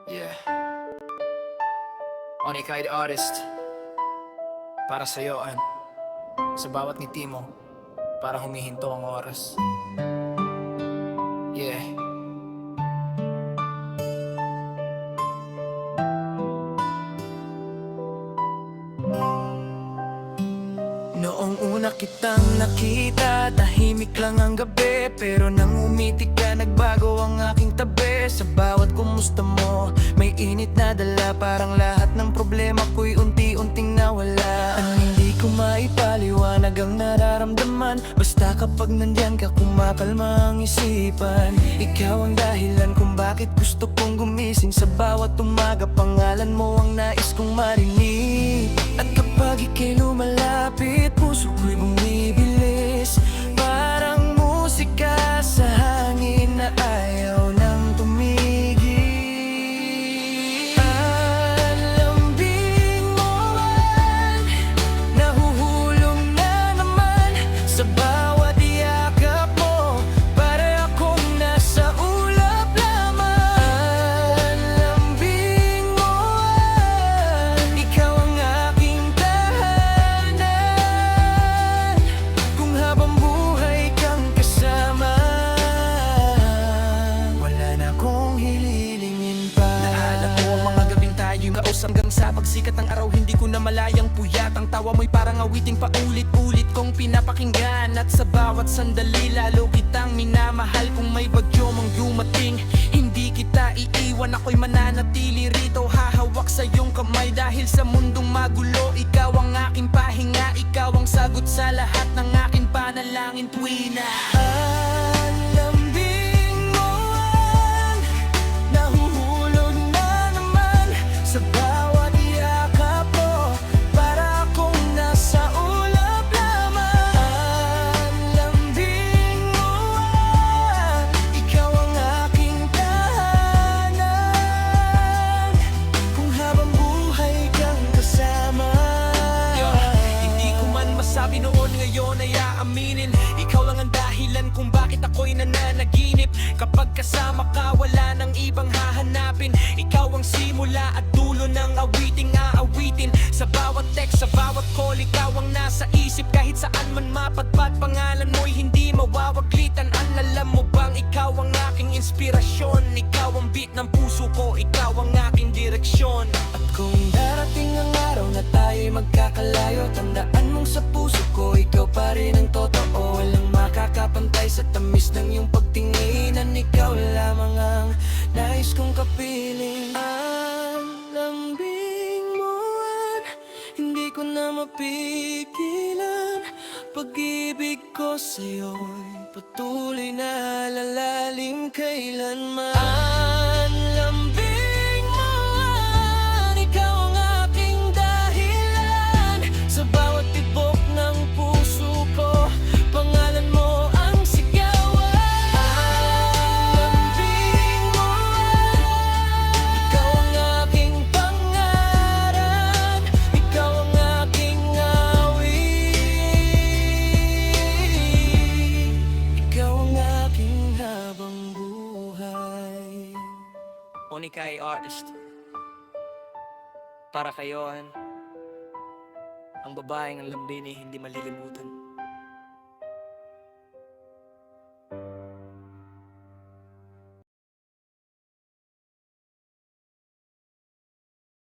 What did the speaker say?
Yeah, Onika the artist. Para sa'yo, sa bawat ngiti mo, para humihinto ang oras. Yeah. Noong una kitang nakita, tahimik lang ang gabi. Pero nang umitik ka, nagbago ang aking tabi. Sa bawat kumusta mo, may init na dala. Parang lahat ng problema ko'y unti-unting nawala. Hindi ko maipaliwanag ang nararamdaman. Basta kapag nandyan ka, kumakalma ang isipan. Ikaw ang dahilan kung bakit gusto kong gumising. Sa bawat umaga, pangalan mo ang nais kong marinig. At kapag ika'y lumalapit, puso ko'y bumibilis. Parang musika sa hangin na ayaw nang tumigil. Ang lambing mo man, nahuhulog na naman sa bawat yakap mo. Para akong nasa ulap lamang. Ang lambing mo man, ikaw ang aking tahanan. Kung habang buhay kang kasama, wala na akong hililingin pa. Naalala ko ang mga gabing tayo'y kaos hanggang sa pagsikat ng araw. Hindi ko na malayang puyat. Ang tawa mo'y parang awiting paulit-ulit kong pinapakinggan. At sa bawat sandali lalo kitang minamahal. Kung may bagyo mang dumating, hindi kita iiwan. Ako'y mananatili rito, hahawak sa iyong kamay. Dahil sa mundong magulo, ikaw ang aking pahinga. Ikaw ang sagot sa lahat ng aking panalangin tuwi na. Ang lambing mo man, nahuhulog na naman sa bawat yakap mo. Para akong nasa ulap lamang. Ang lambing mo man, ikaw ang aking tahanan. Kung habang buhay kang kasama. Hindi ko man masabi noon, ngayon ay aaminin. Ikaw lang ang dahilan kung bakit ako'y nananaginip. Kapag kasama ka, wala nang ibang hahanapin. Ikaw ang simula at dulo ng awiting aawitin. Sa bawat text, sa bawat call, ikaw ang nasa isip. Kahit saan man mapadpad, pangalan mo'y hindi mawawaglitan. Alam mo bang ikaw ang aking inspirasyon? Ikaw ang beat ng puso ko, ikaw ang aking direksyon. At kung darating ang araw na tayo'y magkakalayo, tandaan mong sa puso ko, ikaw pa rin ang totoo. Walang makakapantay sa tamis ng iyong pagtinginan. Ikaw lamang ang nais kong kapiling. Ang lambing mo man, hindi ko na mapigilan. Pag-ibig ko sa'yo'y patuloy na lalalim kailanman. Ang lambing mo man, ikaw ang aking dahilan. Sa bawat tibok ng puso ko, pangalan mo ang sigawan. Ang lambing mo man, ikaw ang aking pangaran. Ikaw ang aking awit. Ikaw ang aking habang buhay. Onika ay artist. Para kayo, ang babaeng ang lambing ay hindi malilimutan.